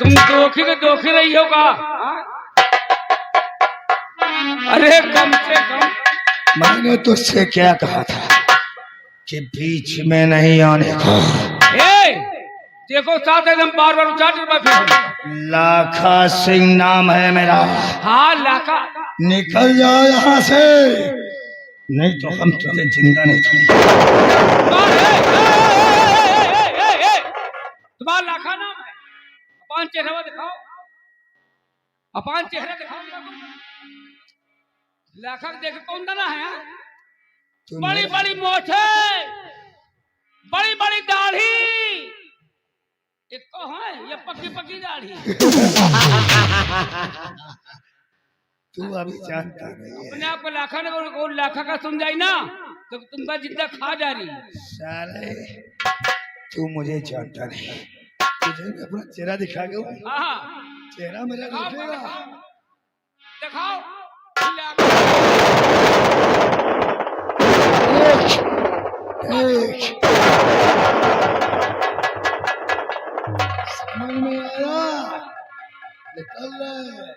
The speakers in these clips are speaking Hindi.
तुम दोखी रही हो का? अरे कम से कम मैंने तुझसे क्या कहा था कि बीच में नहीं आने को। देखो साथ एकदम बार बार उचाट। लाखा सिंह नाम है मेरा। हाँ लाखा। निकल जाओ यहाँ से, नहीं तो हम तुम्हें जिंदा नहीं छोड़ेंगे। तुम्हारा लाखा नाम है? अपान चेहरा दिखाओ, अपान चेहरा दिखाओ। लाखा देख कौन ना है? बड़ी बड़ी मोछे, बड़ी बड़ी दाढ़ी, एक को है ये पक्की पक्की दाढ़ी। तू अभी जानता नहीं है। अपने आप को लाखा ने लाखा का सुन जाई ना तो तुमका जिंदा खा जा रही। साले तू मुझे जानता नहीं, तुझे मैं अपना चेहरा दिखा गया। चेहरा मेरा दिखेगा। दिखाओ। समझ में आया? निकल रहे।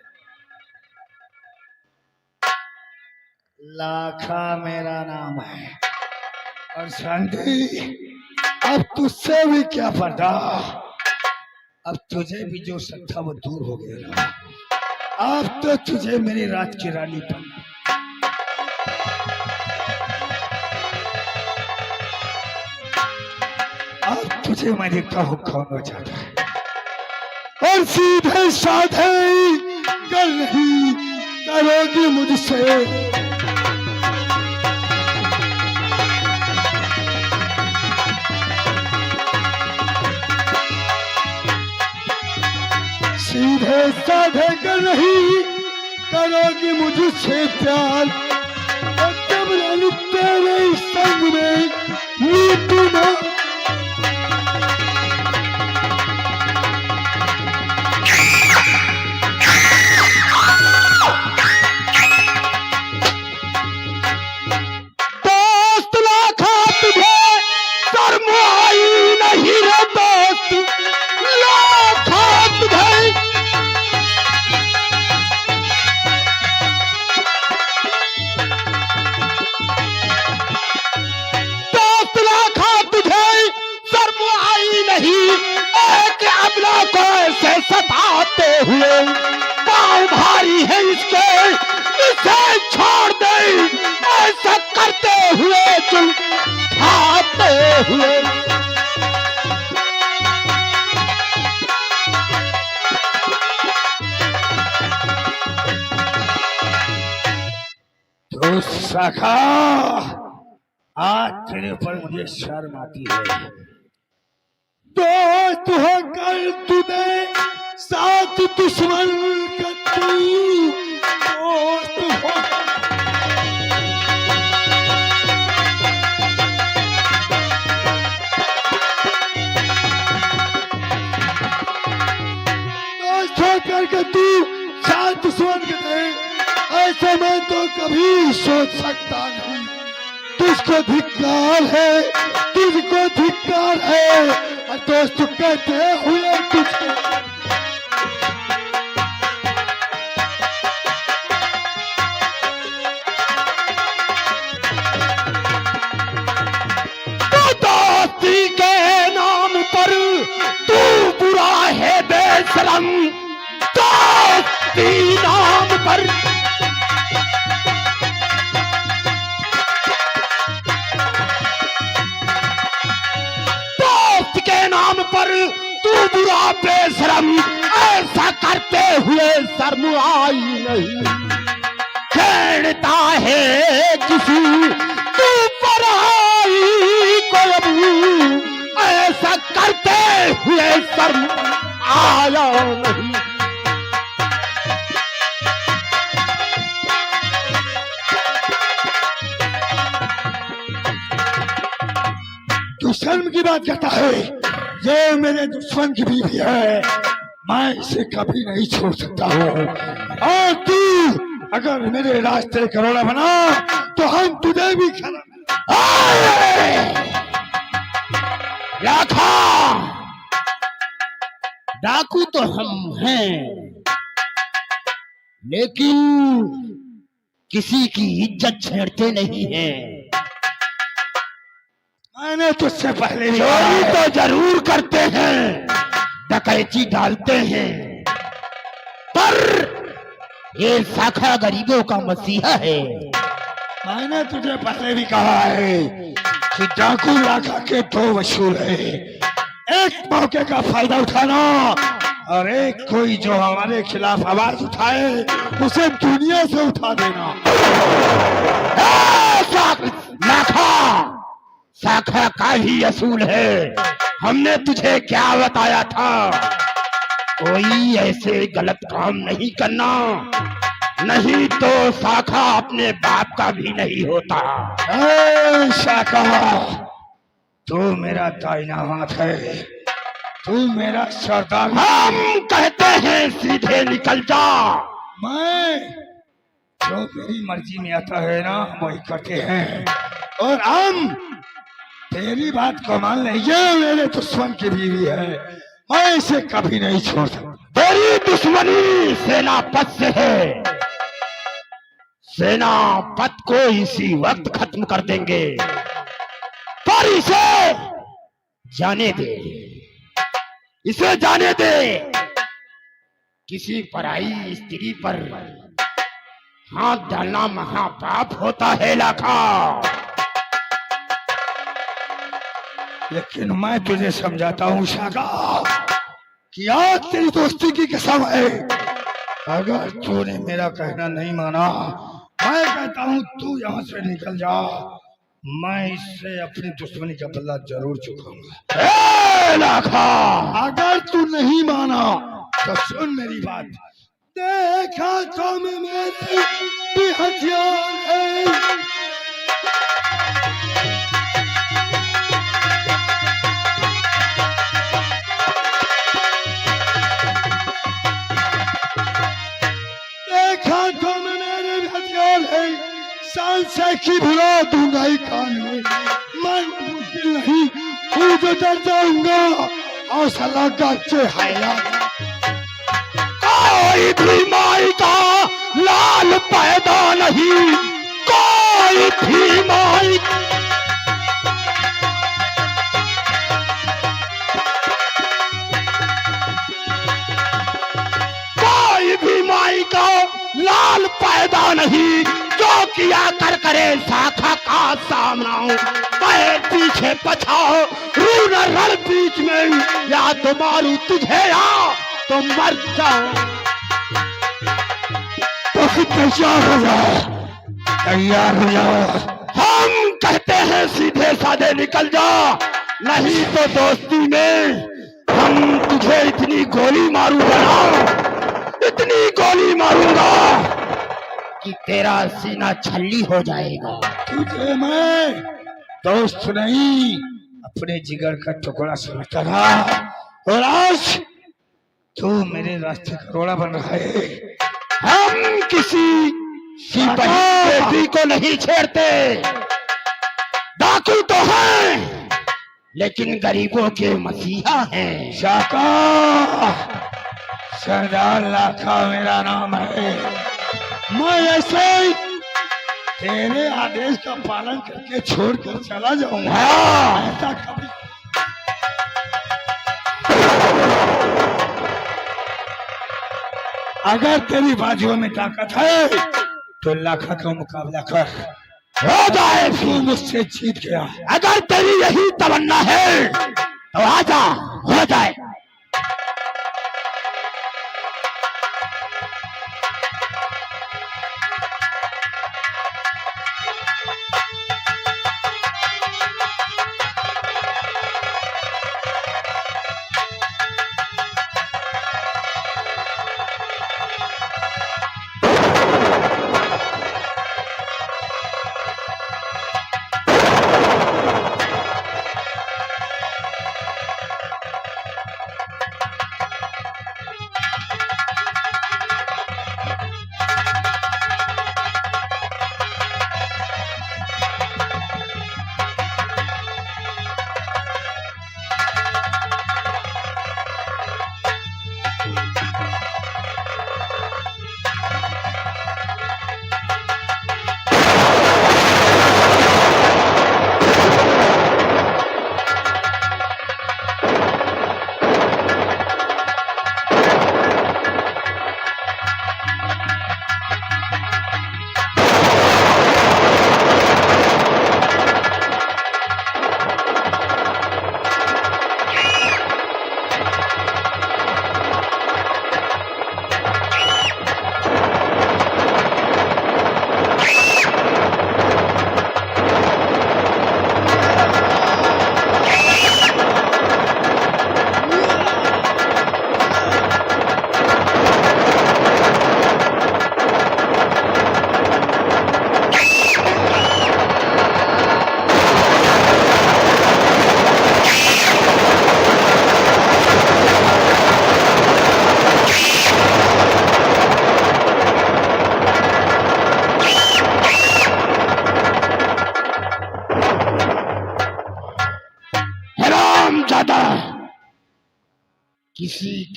लाखा मेरा नाम है। और शांति, अब तुझसे भी क्या पर्दा, अब तुझे भी जो शक था वो दूर हो गया। अब तो तुझे मेरी रात की रानी बनना। अब तुझे मैं देखता हूँ कौन हो जाता है। और सीधे साधे कर नहीं करोगी मुझसे। सीधे साधे कर नहीं करोगी मुझसे प्यार। और जब रानी तेरे संग में लूटूंगा, दोस्त लाखा तुझे शर्म आई नहीं रे दोस्त, लाखा तुझे। दोस्त लाखा तुझे शर्म आई नहीं, एक अबला को ऐसे सताते हुए। पाँव भारी है इसके, इसे छोड़ दे, ऐसा करते हुए चुन खाते हुए। तो सखा, आज तेरे पर मुझे शर्म आती है। दोस्त होकर तुझे साथ दुश्मन का तू दोस्त हो। दोस्त होकर के तू साथ दुश्मन के थे, ऐसे मैं तो कभी सोच सकता नहीं। तुझको धिक्कार है, तुझको धिक्कार है। और दोस्त कहते हुए तुझको दोस्ती के नाम पर तू बुरा है बेशरम। दोस्ती नाम पर दोस्त के नाम पर तू बुरा बेशरम, ऐसा करते हुए शर्म आई नहीं। छेड़ता है किसी तू पराई को, ऐसा करते हुए शर्म आया नहीं। तू शर्म की बात करता है? ये मेरे दुश्मन की बीवी है, मैं इसे कभी नहीं छोड़ सकता हूँ। और तू अगर मेरे रास्ते करोड़ा बना तो हम तुझे भी खा। लाखा डाकू तो हम हैं, लेकिन किसी की इज्जत छेड़ते नहीं हैं। मैंने तुझसे पहले भी चोरी तो जरूर करते हैं, डकैती डालते हैं, पर ये शाखा गरीबों का मसीहा है। मैंने तुझे पहले भी कहा है कि डाकू लाखा के दो वसूल है, एक मौके का फायदा उठाना और एक कोई जो हमारे खिलाफ आवाज उठाए उसे दुनिया से उठा देना। लाखा शाखा का ही असूल है। हमने तुझे क्या बताया था, कोई ऐसे गलत काम नहीं करना, नहीं तो शाखा अपने बाप का भी नहीं होता। शाखा, तू मेरा दाहिना हाथ है, तू मेरा सरदार। हम कहते हैं सीधे निकल जा। मैं जो मेरी मर्जी में आता है ना वही करते हैं, और हम तेरी बात को मान ले। ये मेरे दुश्मन की बीवी है, मैं इसे कभी नहीं छोड़ सकता। तेरी दुश्मनी सेनापत से है, सेनापत को इसी वक्त खत्म कर देंगे, पर इसे जाने दे, इसे जाने दे। किसी पराई स्त्री पर हाथ डालना महापाप होता है लाखा। लेकिन मैं तुझे समझाता हूँ शाखा कि आज तेरी दोस्ती की कसम है, अगर तूने मेरा कहना नहीं माना, मैं कहता हूँ तू यहाँ से निकल जा, मैं इससे अपनी दुश्मनी का बदला जरूर चुकाऊंगा। लाखा, अगर तू नहीं माना तो सुन मेरी बात। देखा तो मैं मेरे भी हथियार है, देखा तो मैं मेरे भी हथियार है, साल से की भुला दूंगा ही कान में। मैं मुश्किल नहीं हूँ जो डर जाऊंगा, और सलाह का चेहरा कोई भी माई का लाल पैदा नहीं, कोई भी माई कोई भी माई का लाल पैदा नहीं, जो किया कर करे शाखा का सामना। मैं पीछे पछाओ रू न रण बीच में, या तो मारू तुझे या तो मर जाओ। तो फिर तैयार हो जाओ, तैयार हो जाओ। हम कहते हैं सीधे साधे निकल जा, नहीं तो दोस्ती में हम तुझे इतनी गोली मारूंगा ना, इतनी गोली मारूंगा कि तेरा सीना छल्ली हो जाएगा। तुझे मैं दोस्त नहीं अपने जिगर का टुकड़ा समझता था, और आज तू मेरे रास्ते का रोड़ा बन रहा है। हम किसी सिपाही बेटी को नहीं छेड़ते, डाकू तो हैं लेकिन गरीबों के मसीहा हैं। शाखा, सरदार लाखा मेरा नाम है। मैं ऐसे ही तेरे आदेश का पालन करके छोड़कर चला जाऊंगा, ऐसा कभी। अगर तेरी बाजुओं में ताकत है तो लाखा का मुकाबला कर, हो जाए। तू मुझसे जीत गया। अगर तेरी यही तमन्ना है तो आजा, हो जाए।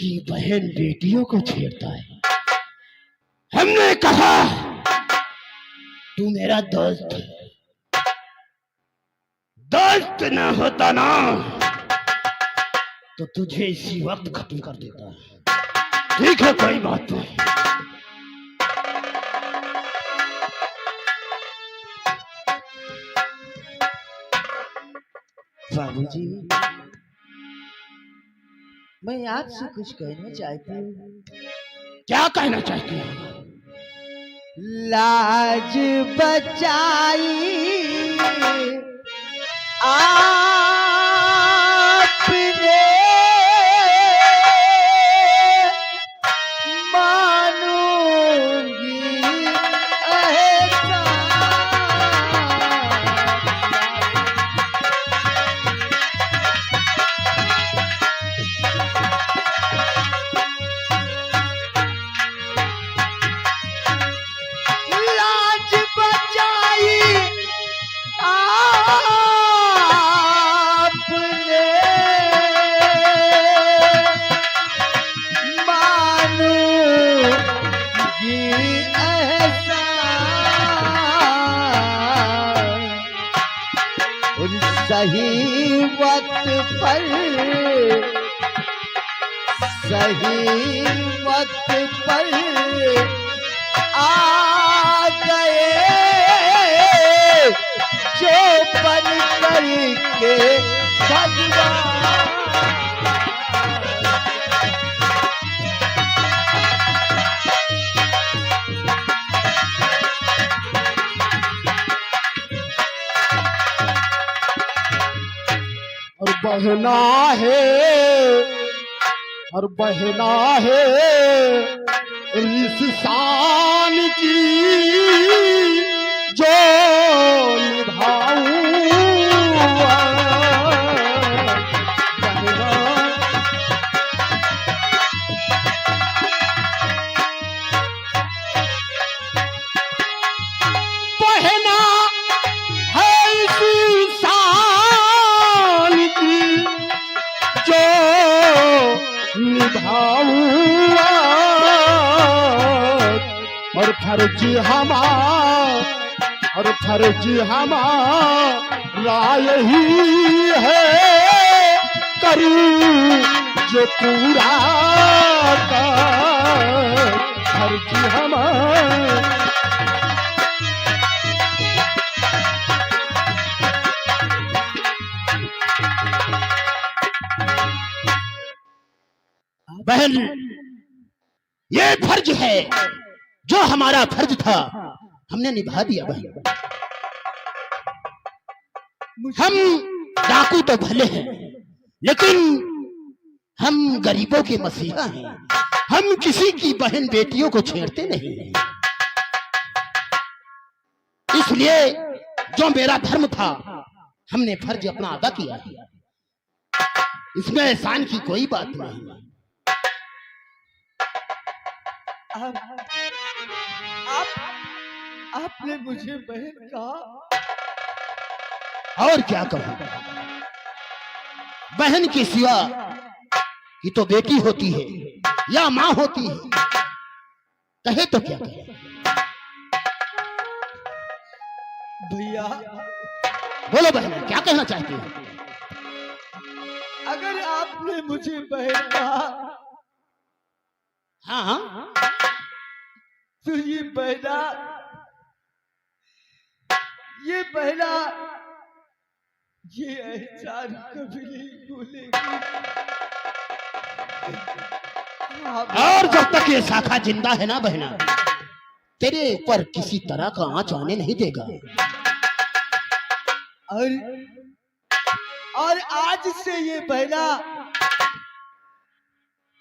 की बहन बेटियों को छेड़ता है। हमने कहा तू मेरा दोस्त है, दोस्त न होता ना तो तुझे इसी वक्त खत्म कर देता। ठीक है, कोई बात नहीं। बाबूजी, मैं आपसे कुछ कहना चाहती हूँ। क्या कहना चाहती है? लाज बचाई आपने, मानूंगी एहसान। लाज बचाई आपने, मानूंगी एहसान। उन सही वक्त पर, सही वक्त पर आ गए जो बन करके भगवान। और बहना है, और बहना है रिसान की जो निभाऊंगा। बहना बहना है इसी शान की जो निभाऊंगा। और फर्ज हमारा यही है, करूं जो पूरा का फर्ज हमारा। बहन, ये फर्ज है जो हमारा फर्ज था, हमने निभा दिया। बहन, हम डाकू तो भले हैं, लेकिन हम गरीबों के मसीहा हैं। हम किसी की बहन बेटियों को छेड़ते नहीं हैं। इसलिए जो मेरा धर्म था, हमने फर्ज अपना अदा किया है। इसमें एहसान की कोई बात नहीं। आपने मुझे बहन कहा, और क्या कहूं? बहन के सिवा की तो बेटी होती है या मां होती है, कहे तो क्या कहे। भैया बोलो बहन, क्या कहना चाहती हो? अगर आपने मुझे बहन कहा हाँ हाँ, तो ये बहना ये एहसान कभी नहीं भूलेगी। और जब तक ये शाखा जिंदा है ना बहना, तेरे ऊपर किसी तरह का आंच आने नहीं देगा। और आज से ये बहना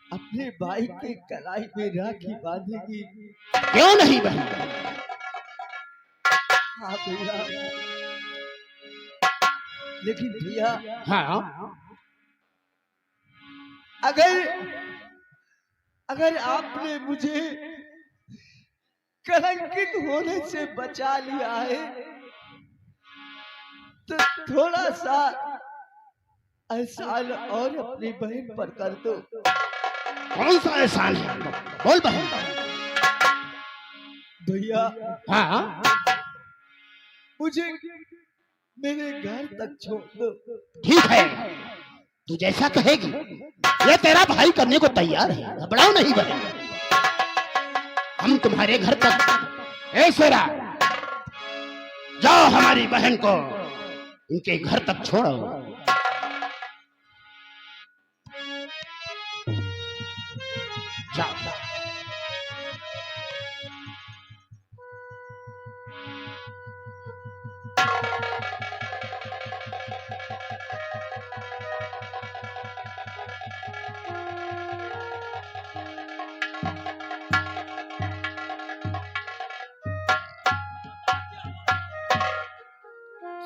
अपने भाई के कलाई में राखी बांधेगी। क्यों नहीं बहन? हाँ भैया, लेकिन भैया हाँ, अगर आपने मुझे कलंकित होने से बचा लिया है, तो थोड़ा सा एहसान और अपनी बहन पर कर दो। कौन सा एहसान है? बोल बहन। भैया हाँ, मुझे मेरे घर तक छोड़ दो। ठीक है, तू जैसा कहेगी। ये तेरा भाई करने को तैयार है, घबराओ नहीं बहन। हम तुम्हारे घर तक। ए शेरा, जाओ हमारी बहन को इनके घर तक छोड़ो। जाओ।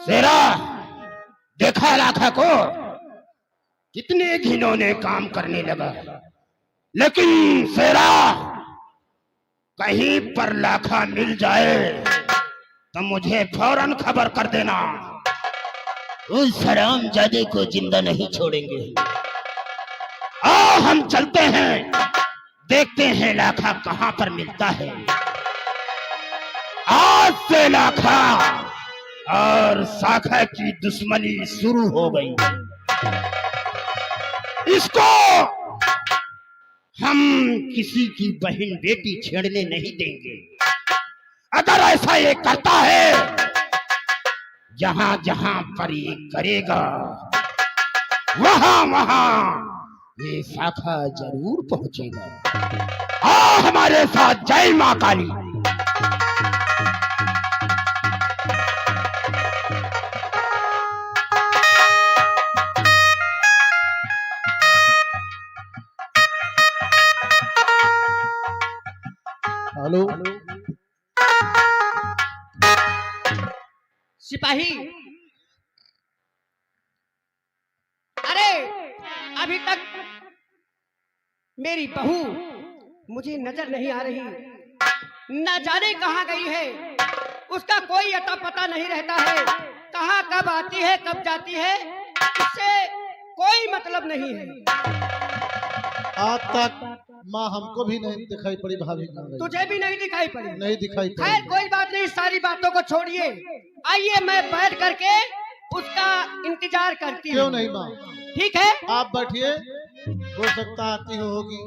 शेरा, देखा लाखा को कितने घिनौने काम करने लगा। लेकिन शेरा, कहीं पर लाखा मिल जाए तो मुझे फौरन खबर कर देना। उस हरामजादे को जिंदा नहीं छोड़ेंगे। आओ हम चलते हैं, देखते हैं लाखा कहां पर मिलता है। आज से लाखा और शाखा की दुश्मनी शुरू हो गई। इसको हम किसी की बहन बेटी छेड़ने नहीं देंगे। अगर ऐसा ये करता है, जहां जहां पर ये करेगा, वहां वहां ये शाखा जरूर पहुंचेगा। आओ हमारे साथ। जय मां काली। हेलो, सिपाही, अरे अभी तक मेरी बहू मुझे नजर नहीं आ रही, न जाने कहाँ गई है। उसका कोई अता पता नहीं रहता है। कहाँ कब आती है कब जाती है, इससे कोई मतलब नहीं है। आज तक माँ हमको भी नहीं दिखाई पड़ी, भाभी कहाँ गई? तुझे भी नहीं दिखाई पड़ी? नहीं दिखाई खैर पड़ी। कोई बात नहीं, सारी बातों को छोड़िए। आइए मैं बैठ करके उसका इंतजार करती हूँ। क्यों नहीं माँ, ठीक है, आप बैठिए, हो सकता आती होगी।